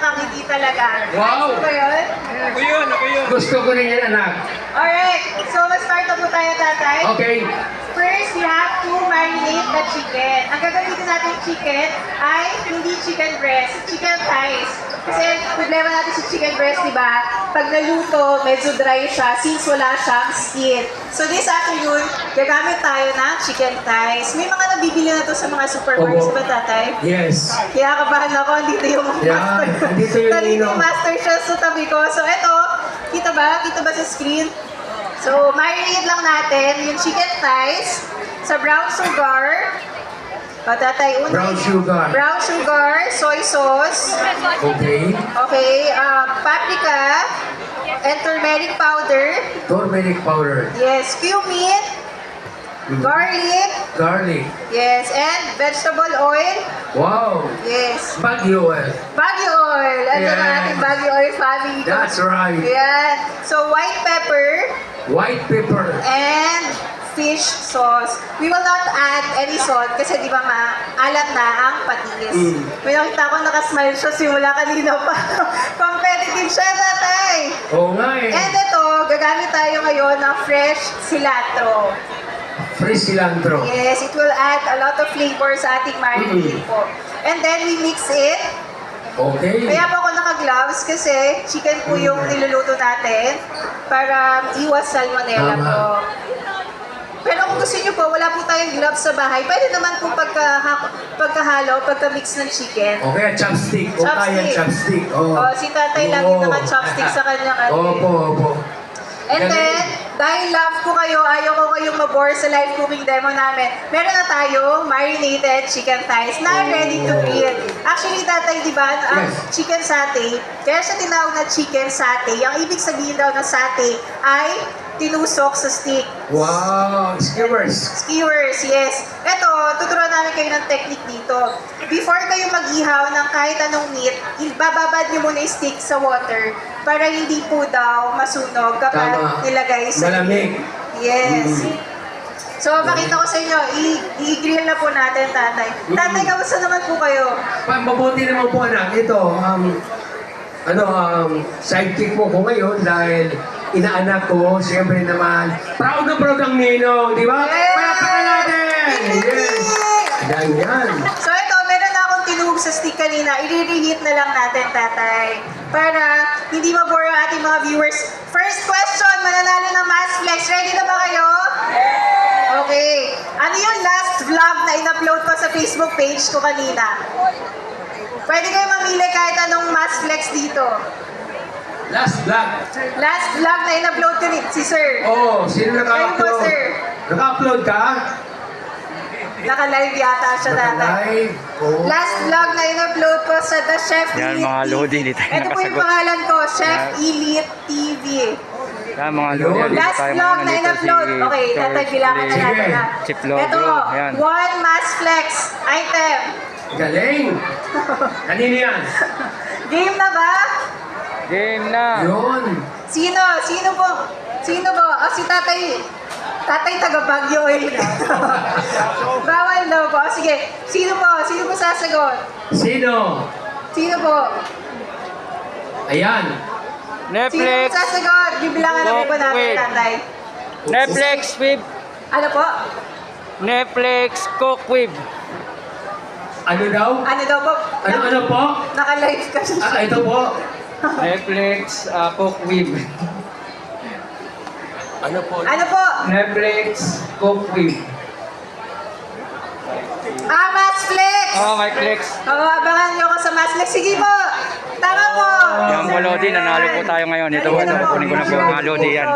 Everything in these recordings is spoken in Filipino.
nakakiti talaga. Wow! Gusto ko yun? Ako yun, ako yun. Gusto ko rin yan, anak. Alright, so mag-start na po tayo, tatay. Okay. First, we have to marinate the chicken. Ang gagamitin natin chicken ay hindi chicken breast, chicken thighs. Kasi problema natin sa chicken breast, di ba? Pag naluto, medyo dry siya since wala siyang skin. So this afternoon, gagamit tayo ng chicken thighs. May mga nabibili na to sa mga supermarkets, Opo. ba tatay? Yes. Kaya kabahan ako, andito yung Yeah, andito yung Nandito ninong. yung master chef sa tabi ko. So ito, kita ba? Kita ba sa screen? So, marinate lang natin yung chicken thighs sa brown sugar. Patatay una. Brown sugar. Brown sugar, soy sauce. Okay. Okay, paprika and turmeric powder. Turmeric powder. Yes, cumin, garlic. Garlic. Yes, and vegetable oil. Wow. Yes. Baguio oil. Baguio oil. Ito na Yes. ating Baguio oil family. That's right. Ayan. So, white pepper White pepper. and fish sauce. We will not add any salt kasi di ba maalat na ang patis. May nakita ko nakasmile siya simula kanina pa. Competitive siya, tatay. Oo nga eh. And ito, gagamit tayo ngayon ng fresh cilantro. Fresh cilantro. Yes, it will add a lot of flavor sa ating marinade po. And then we mix it. Okay. Kaya po ako naka-gloves kasi chicken po yung niluluto natin para iwas salmonella Tama. po. Pero kung gusto niyo po, wala po tayong gloves sa bahay, pwede naman po pagkahalo, pagka-mix ng chicken. Okay, chopstick. O kaya chopstick. Oh. Si tatay lagi Oo. naka-chopstick sa kanyang Opo, opo. And Galing. then, dahil love ko kayo, ayaw ko kayong mabore sa live cooking demo namin, meron na tayo marinated chicken thighs na ready to grill. Actually, tatay, di ba, ang Yes. chicken satay, kaya siya tinawag na chicken satay. Ang ibig sabihin daw ng satay ay tinusok sa stick. Wow, skewers. Skewers, yes. Ito, tuturuan namin kayo ng technique dito. Before kayo mag-ihaw ng kahit anong meat, ibababad nyo muna yung stick sa water para hindi po daw masunog kapag Tama. nilagay sa Malamig. Yes. So, pakita ko sa inyo, i-grill na po natin, tatay. Tatay, kamusta naman po kayo? Mabuti naman po anak. Ito, sidekick po ko ngayon dahil inaanak ko, siyempre naman, proud na proud ang ninong, di ba? Yes! Palakpakan natin! Yes! Ganyan. So ito, meron na akong tinugog sa stick kanina. I-reheat na lang natin, tatay. Para hindi mabore ang ating mga viewers. First question, mananalo ng Mass Flex. Ready na ba kayo? Okay. Ano yung last vlog na in-upload ko sa Facebook page ko kanina? Pwede kayo mamili kahit anong Mass Flex dito. Last vlog. Last vlog na in-upload ko ni si Sir. Oh, sino Kayo po, naka-upload? sir. Naka-upload ka? Naka-live yata siya, tatay. Naka-live. Oh. Last vlog na in-upload ko sa The Chef Yan, Elite mga TV. Lodi, hindi tayo Ito po yung nakasagot. pangalan ko, Chef Yan. Elite TV. Yan mga lodi, dito Last tayo vlog mga na in-upload. Okay, tatay, bilangan na Sige. natin na. Chip logo, Ito, yan. one Mass Flex item. Galing. Kanino yan? Game na ba? Game na! Yun. Sino? Sino po? Sino po? Si tatay. Tatay taga Baguio oil. Bawal daw po. Sige, sino po? Sino po sasagot? Sino? Sino po? Ayan. Sino po Netflix! sasagot? Bibilangan na po natin, Wait. tatay. Netflix with Ano po? Netflix Cook with. Ano daw? Ano daw po? Ano po? Naka-live kasi siya. Ito po. Netflix Cook with. Ano po? Ano po? Netflix Cook with. Mass Flex! Oh, my Flex. Abangan niyo ako sa Mass Flex. Sige po! Tama po! Yan mga lodi, nanalo po tayo ngayon. Ito, Halika na po. kunin ko na po mga lodi yan.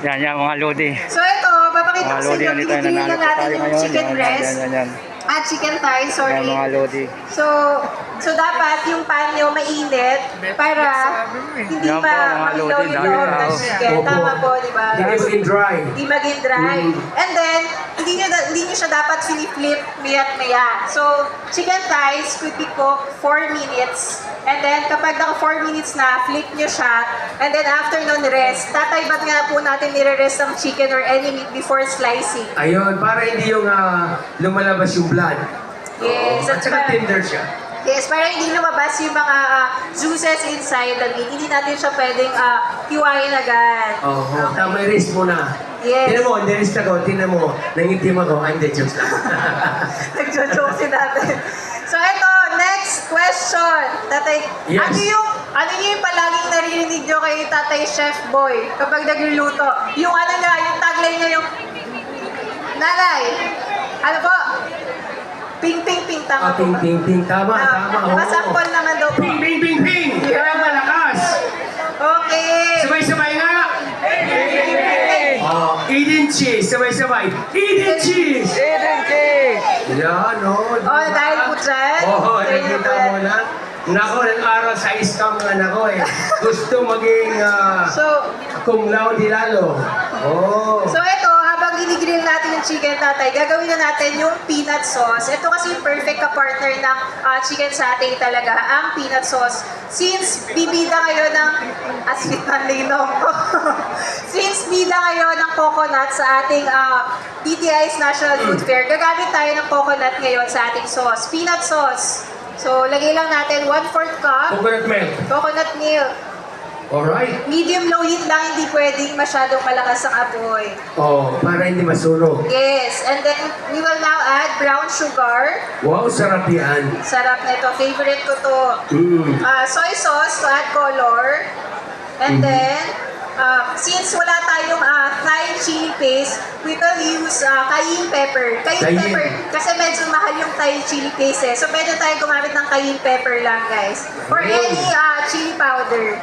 Yan mga lodi. So ito, papakita Mga ko sa lodi, inyo, ano tayo, pinipili nanalo na po natin tayo yung ngayon. chicken breast. Yan. At chicken thigh, Yan sorry. mga lodi. So dapat yung pan nyo mainit para hindi Yan po, pa mga mahilaw lodi, yung loob ng dami chicken. Opo. Tama po, di ba? Hindi maging dry. Hindi maging dry. And then, hindi nyo siya dapat flip maya-maya. So, chicken thighs could be cooked 4 minutes. And then, kapag naka 4 minutes na, flip nyo siya. And then, after nun, rest. Tatay, ba't nga po natin nire-rest ang chicken or any meat before slicing? Ayun, para hindi yung lumalabas yung blood. Yes. At saka tender siya. Yes, para hindi lumabas yung mga juices inside the meat. Hindi natin siya pwedeng hiwain agad. Oo, tama, rest muna. Yes. Tingnan mo, nirest ako, tingnan mo, nangitim ako, ay hindi, jokes lang. Nagjo-joke si tatay. So ito, next question. Tatay, Yes. ano yung palaging naririnig nyo kay Tatay Chef Boy kapag nagluluto? Yung ano nga, yung tagline niya yung, Nanay, ano po? Ping, ping, ping, tama po Ping, ba? ping, ping, tama, tama. oo. Masampol naman daw po. Ping, ping, ping, ping! Kaya malakas! Okay. Sabay-sabay nga! Oh, eat and cheese, sabay-sabay. Eat and cheese! Yan, no? Oh, dahil po dyan. Oo, Dahil po nakita yan. mo na. Nako, nag-aral sa istam ng anak ko eh. Gusto maging So, cum laude lalo. Oh. So ito, habang ginigrill natin yung chicken, tatay, gagawin na natin yung peanut sauce. Ito kasi yung perfect ka-partner ng chicken satay talaga, ang peanut sauce. Since bibida kayo ng, asit ng linong ko. Since bida kayo ng coconut sa ating DTI's National Food Fair, gagamit tayo ng coconut ngayon sa ating sauce. Peanut sauce. So, lagay lang natin 1/4 cup Coconut milk. coconut milk. Alright. Medium low heat lang, hindi pwedeng masyadong malakas ang apoy. Oh, para hindi masunog. Yes, and then we will now add brown sugar. Wow, sarap yan. Sarap nito, favorite ko to. Soy sauce to add color. And then, since wala tayong Thai chili paste, we will use cayenne pepper. Cayenne Cayenne. pepper, kasi medyo mahal yung Thai chili paste eh. So, pwede tayo gumamit ng cayenne pepper lang, guys. Or any chili powder.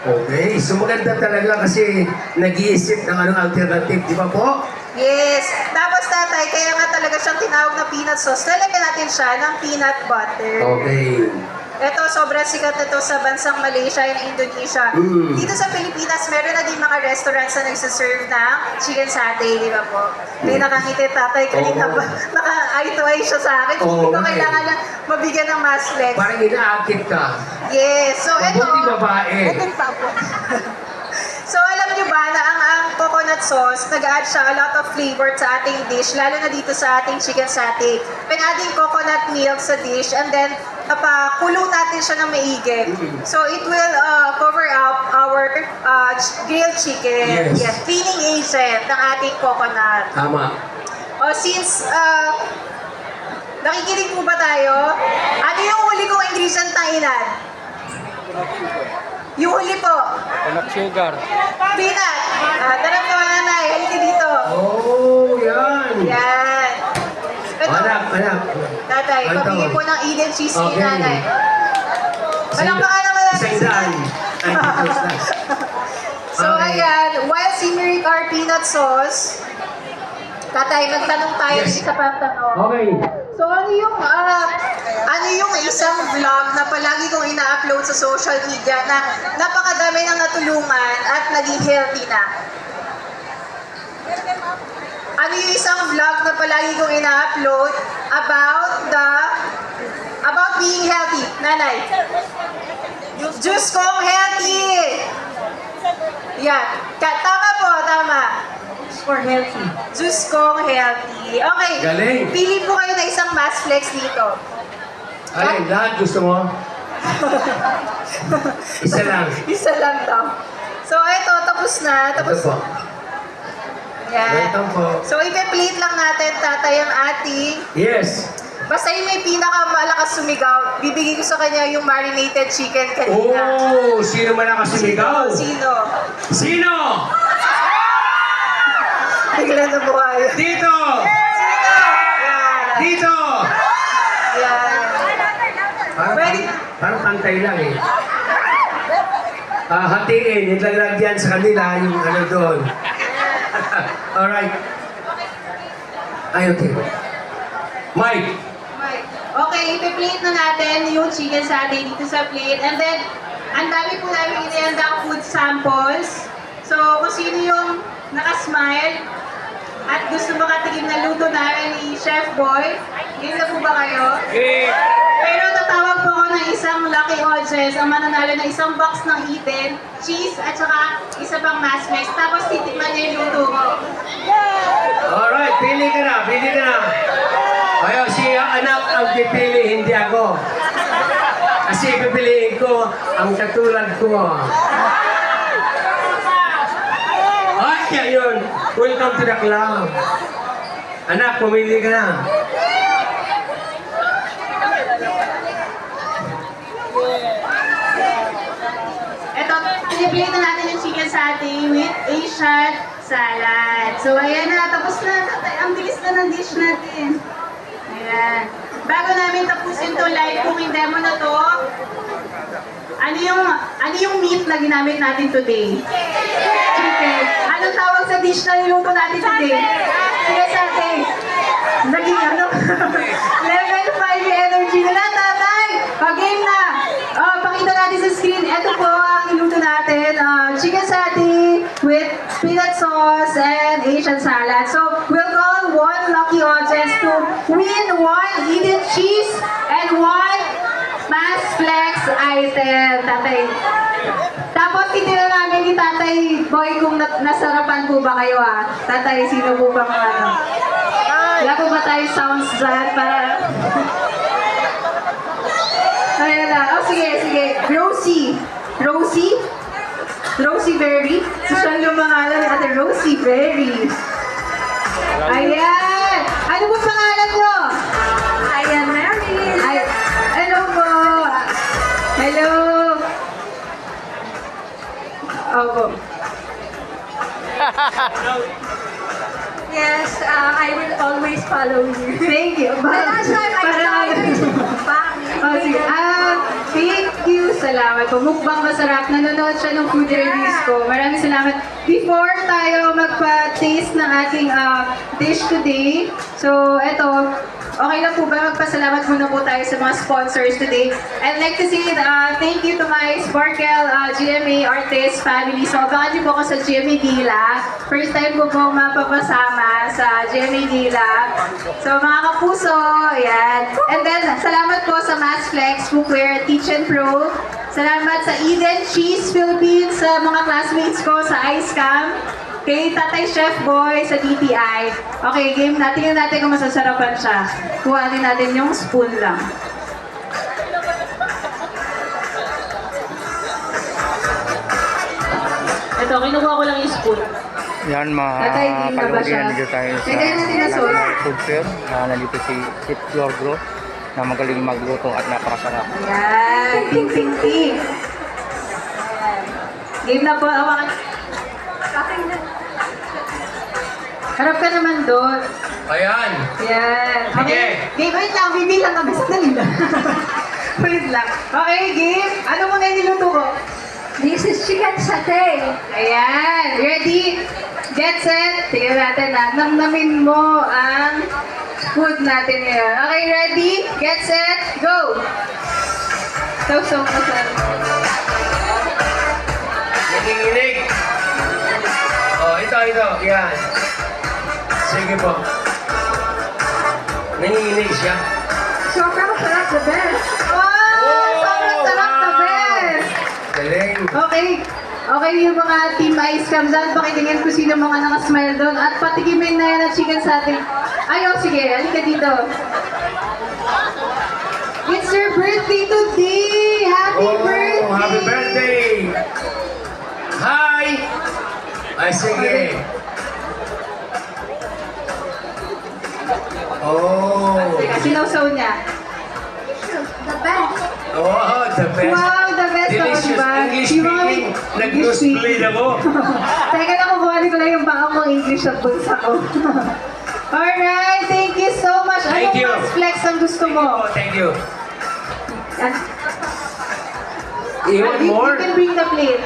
Okay, so maganda talaga kasi nag-iisip ng anong alternative, di ba po? Yes. Tapos tatay, kaya nga talaga siyang tinawag na peanut sauce. Lalagyan natin siya ng peanut butter. Okay. Ito, sobrang sikat ito sa bansang Malaysia and Indonesia. Dito sa Pilipinas, meron na din mga restaurants na nagsaserve ng chicken satay, di ba po? May nakangiti tatay kanina Oo. pa. Naka-eye to eye siya sa akin. Oo, Hindi ko nga eh. kailangan na mabigyan ng mas flex. Parang inaakit ka. Yes. So, ito. Mabuti babae. Ito pa po. So, alam nyo ba na ang coconut sauce, nag-add siya a lot of flavor sa ating dish, lalo na dito sa ating chicken satay. When adding coconut milk sa dish, and then napakulo natin siya ng maigi. So, it will cover up our grilled chicken. Yes. Cleaning agent ng ating coconut. Tama. Since nakikinig po ba tayo? Ano yung huli kong ingredient ng inan? Yung huli po. Peanut sugar. Peanut. Tara po, nanay. Halika dito. Oh, yan. Yan. Ito. Anak. Tatay, Ano to? pabigay po ng Eden cheese kay Okay. nanay. Walang baka naman natin. Isang daan. Ay, close na. So, Okay. ayan. While simmering our peanut sauce, tatay, magtanong tayo Yes. sa pagtanong. Okay. So, ano yung isang vlog na palagi kong ina-upload sa social media na napakadami ng natulungan at naging healthy na? Ano yung isang vlog na palagi kong ina-upload about being healthy? Nanay? Diyos kong healthy! Yan. Tama po, tama. For healthy. Diyos kong healthy. Okay. Galing. Pili po kayo na isang mass flex dito. Alin, lahat gusto mo? Isa lang. Isa lang daw. So, ito, tapos na. Ito Tapos, po. yan. Welcome po. So, ipe-plate lang natin, tatay, ang ating... Yes. Basta yung may pinakamalakas sumigaw, bibigay ko sa kanya yung marinated chicken kanina. Oh, sino man nakasumigaw? Sino? Sino? Bigla na buhay. Dito! Sino? Yan. Dito! Yan. Pwede. Parang pantay lang eh. Hatiin, ilalagyan sa kanila yung ano doon. Alright. Ay, okay. Mike! Okay, ipi-plate na natin yung chicken satay dito sa plate. And then, ang dami po namin inihandang food samples. So, kung sino yung nakasmile at gusto makatikim na luto namin ni Chef Boy, game na po ba kayo? Pero tatawag po ako ng isang lucky audience ang mananalo ng isang box ng Eden, cheese, at saka isa pang mass flex. Tapos titikman niya yung luto ko. Alright, pili ka na. Ayaw, si anak ang pipili, hindi ako. Kasi pipiliin ko ang katulad ko. Ay, ayun. Welcome to the club. Anak, pumili ka na. Ito, piniplay na natin yung chicken satay with Asian salad. So, ayan na. Tapos na. Ang bilis na ng dish natin. Ayan. Bago namin tapusin to live cooking demo na to, ano yung meat na ginamit natin today? Chicken. Anong tawag sa dish na niluto natin today? Sige sa atin. Naging ano? Level 5 yung energy nila, tatay. Pag-game na. Pakita natin sa screen. Ito po ang niluto natin. Chicken satay with peanut sauce and Asian salad. So, we'll call one lucky audience to win one Eden cheese and one Mass Flex item, tatay. Tapos titignan namin ni Tatay Boy kung nasarapan po ba kayo Tatay, sino po bang ano? Wala po ba tayo sounds dyan para... Ayan na. Oh, sige. Rosie Berry. Social yung pangalan ni Ate Rosie Berry. Ayan! Ano po pangalan mo? Ayan, Mary. Ay, hello po. Hello. Opo. Yes, I will always follow you. Thank you. The last time I saw you, Oh, sige. Thank you. Salamat po. Mukbang masarap. Nanonood siya ng food reviews ko. Maraming salamat. Before tayo magpa-taste ng ating dish today, so eto, okay lang po ba magpasalamat muna po tayo sa mga sponsors today. I'd like to say thank you to my Sparkle GMA Artist family. So abangan niyo po ako sa GMA Dila. First time ko po mapapasama sa GMA Dila. So mga kapuso, ayan. And then, salamat po sa Mass Flex Cookware Teach and Pro. Salamat sa Eden Cheese Philippines, sa mga classmates ko sa IceCam. Kay Tatay Chef Boy sa DTI. Okay, game natin. Tingnan natin kung masasarapan siya. Kuhanin natin yung spoon lang. Ito, kinuha ko lang yung spoon. Yan mga Tatay, hindi na ba kalodi, siya? nandito tayo sa Lagyan natin ng sauce. National Food Fair. Nandito si Chip Flor Gro na magaling magluto at napakasarap. Ayan. Ting, ting, ting. Game na po. Awakan. Harap ka naman doon. Ayan. Yan. Sige. Game, wait lang. Bibilang kami. Sandali lang. Wait lang. Okay, game. Ano muna yung niluto ko? this is chicken satay. Ayan. Ready? Get set. Tingnan natin Namnamin mo ang food natin ngayon. Okay, ready? Get set. Go! So, Nanginginig. Oh, ito. Yan. Sige po. Nanginginig siya. Sobrang sarap, the best. Wow! Sobrang sarap na wow! best! Galing. Okay, yung mga Team Ice Cam dyan, pakitingin ko sino mga nakasmile doon. At patikimin na yan ang chicken satay. Ayaw, sige, halika dito. It's your birthday today! Happy birthday! Happy birthday! Hi! Ay, sige. Oh. Sinawsaw niya. The best. Oh, the best. Wow, the best ako, Delicious. diba? English Yung mga speaking. English Nag-newsplay ako. Teka lang, kukuhanin ko lang yung baka mong English at bulsa ko. Alright, thank you so much. Thank you. Mas flex ang gusto mo? Oh, thank you. You You want more? can bring the plate.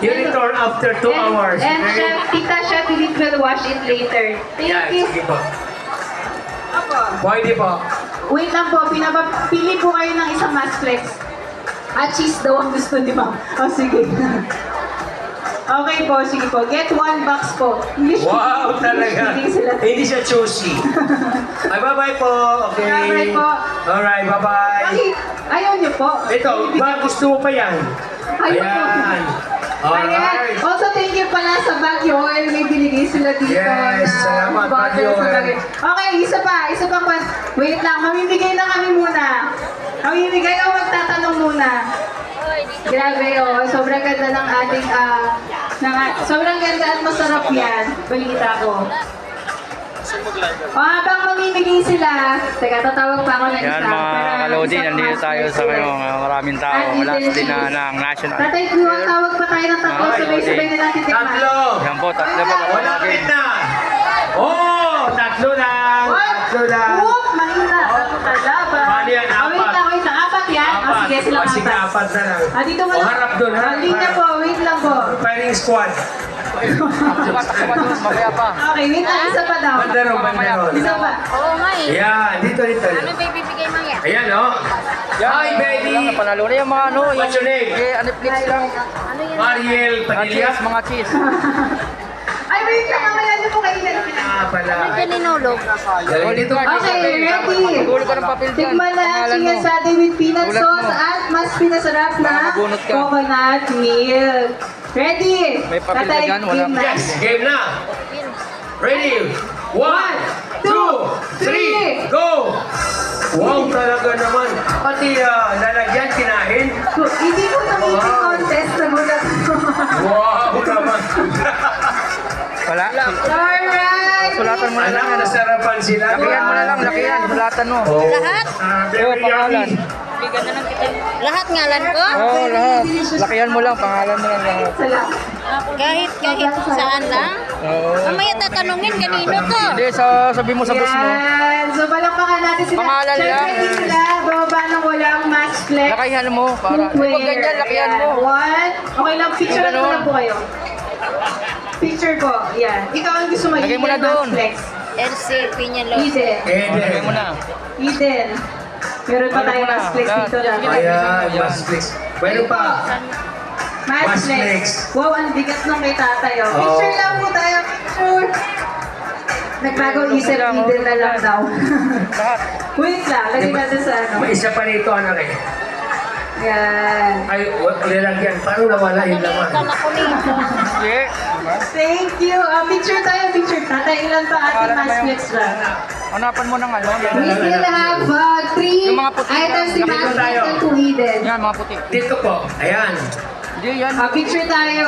You return after 2 hours. And okay? Chef, Tita Chef Edith will wash it later. Thank Yeah, you. sige po. Pwede po. Wait lang po, pinapapili po kayo ng isang Mass Flex. Cheese daw ang gusto ni Ma'am. Oh, sige. Okay po, sige po. Get 1 box po. English Wow, talaga. speaking sila. Hindi siya choosy. Ay, bye-bye po. Okay. Bye-bye po. Alright, bye-bye. Ay, ayaw niyo po. Ito, ba gusto mo pa yan? Ayaw po. Ayan. Alright. Also, thank you pala sa Baguio Oil. May binigay sila dito Yes, salamat, bottle Baguio sa Oil. Baguio. Okay, isa pa. Wait lang, mamimigay na kami muna. Mamimigay o magtatanong muna. Grabe, oh. Sobrang ganda ng ating, sobrang ganda at masarap yan. Balita ko. Habang mamimigay sila, teka, tatawag pa ako ng Yan isa. mga para kalodi, isang nandito mas tayo sa flexible. kayo, maraming tao. Last din na ng national. Tatay, kuwang tawag pa tayo ng tatlo, Ay, sabay-sabay na natin tikman. Tatlo! Yan po, tatlo po. Wala na! Oh! Tatlo lang! Tatlo lang! Whoop! Mahina! Tatlo kalaba. Mali yan, apat. Wait lang. Apat yan? Apat. Sige, sila O, sige, apat na lang. Dito mo O, lang. harap doon, ha? Linya po, wait lang po. Firing squad. Takbo pa doon, mamaya pa. Okay, wait lang. Isa pa daw. Bandaron, bandaron. Isa pa. Oo nga eh. Yan, dito. Ano ba ibibigay mo yan? Ayan, oh. Hi, baby! Wala, panalo na yung mga ano. What's your name? Aniplex lang. Ano yan? Mariel Mga Padilla. cheese, mga cheese. Ay, wait lang. Mamaya niyo po kayo. Ah, pala. Ano dyan ninulog? Galing dito. Okay, ready? Magulog ka ng papel dyan. Tikman na ang Pangalan mo. chicken satay with peanut Sulat sauce mo. at mas pinasarap na Baka mabunot ka. coconut milk. Ready? May papel ba Tatay, dyan? Wala. game na. Yes, game na. Ready? 1, 2, 3, go! Wow, talaga naman. Pati lalagyan, kinain. Hindi ko na contest. Nagulat ko. Wow naman. Wala. Alright! Sulatan mo na lang. Alam, nasarapan sila. Lakihan mo na lang, lakihan. Sulatan mo. Oh. Lahat? Very pangalan. yummy. Lahat ngalan ko? Oo, lahat. Lakihan mo lang, pangalan mo lang lahat. Salamat. Kahit saan lang? Oo. Mamaya tatanungin kanino to? Hindi, sabi mo sa boss mo. Yan. So, palakpakan natin sila. Pangalan Siyempre, lang. hindi sila bababa ng walang mask flex. Lakihan mo, para. Pag ganyan, lakihan mo. One. Okay lang, picture Yung na ganon. lang po kayo. Picture po. Yan. Ikaw ang gusto mo. Lagay mo na Eden doon. Mask Flex. Elsie Piñalo. Eden. Lagay mo na. Eden. Meron pa Ano tayong mo na? mask flex dito lang. Ayan, mas flex. Meron pa. Mask Mask flex. flex. Wow, ang bigat nung kay tatay. Oh. Oh. Picture lang po tayo. Picture. Nagbago isip, lang, Eden na lang daw. Lahat. Wait lang, lagay natin sa ano. May isa pa rito, anak eh. Yan. Ay, lalagyan. Paano nawala yung laman? Kan ako nito. Sige. Thank you. Picture tayo, picture. Tatay, ilan pa ating Pangalan mask mo flex lang? Hanapan mo ng ano. We still have three Yung mga puti items lang. in mask flex tayo. and two hidden. Yan, mga puti. Dito po. Ayan. Hindi, yan. Picture tayo.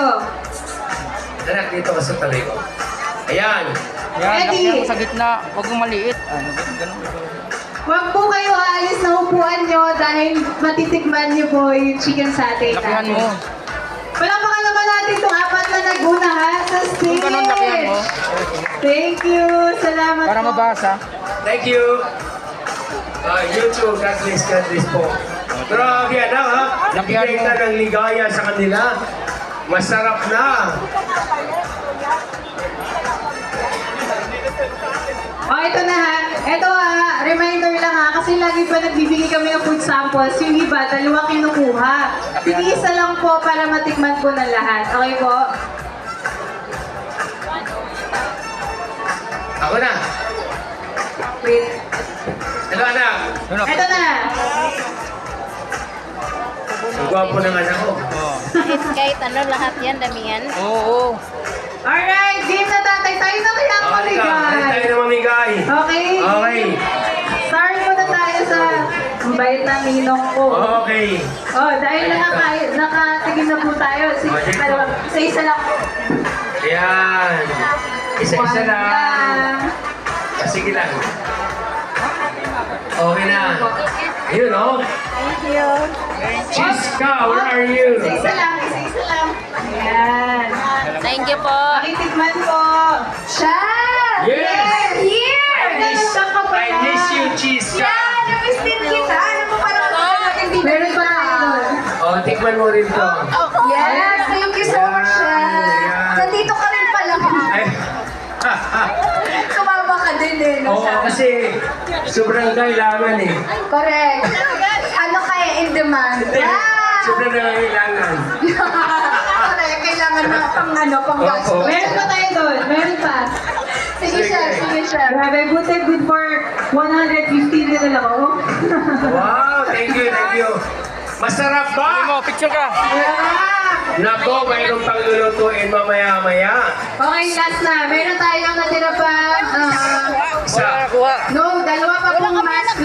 Anak, dito ka sa tabi ko. Ayan. Yan, Ready? lakihan mo sa gitna. Huwag mong maliit. Ano, ganun. Huwag po kayo aalis na upuan nyo dahil matitikman nyo po yung chicken satay Lakihan mo. Palamakan naman natin itong apat na naguna ha sa Kung stage. ganun, lakihan mo. Thank you. Salamat Para po. mabasa. Thank you. You too. God bless po. Grabe, anak ha. Lakihan Bigay mo. ka ng ligaya sa kanila. Masarap na. Ito na ha. Ito ha, reminder lang ha, kasi lagi pa nagbibigay kami ng food samples. Yung iba, dalawa kinukuha. Isa lang po para matikman po ng lahat. Okay po? Ako na. Wait. Hello, anak. Yun ako. Ito na. Ang gwapo ng anak ko. Kahit ano lahat yan, damihan. Oo. Alright, game na tatay. Tayo na kaya ang Okay ka. Balik tayo maligay. na mamigay. Okay? Okay. Start muna tayo sa ang bait na ninong ko. Okay. Dahil nakatigil na po tayo. Isa lang. Ayan. Isa-isa One lang. Sige lang. Okay na. Yun, oh. Thank you. Chiska, where are you? Isa-isa lang. Isa-isa lang. Ayan. Thank you po. Pakitikman po. Siya! Yes! Here! I miss you, Chiska. Namiss din kita. Ano mo parang natin dito? Meron pa tayo doon. Oh, tikman mo rin to. Yes, thank you so much, Siya. Yan. Nandito ka rin pala. Ay, Tumama ka din eh. No, Oo, kasi sobrang kailangan eh. Correct. Ano kaya in demand? Sobrang kailangan. Correct. Kailangan na pang gasto. Meron pa tayo doon. Meron pa. Sige, Sige. Sige, Chef. Grabe, buti good for 150 na lang ako. Wow, thank you, thank you. Masarap ba? Mo, picture ka. Wow! Nako, mayroong pang lulutuin mamaya-maya. Okay, last na. Meron tayong natira pa. Isa. Kuha. No, dalawa pa pong mask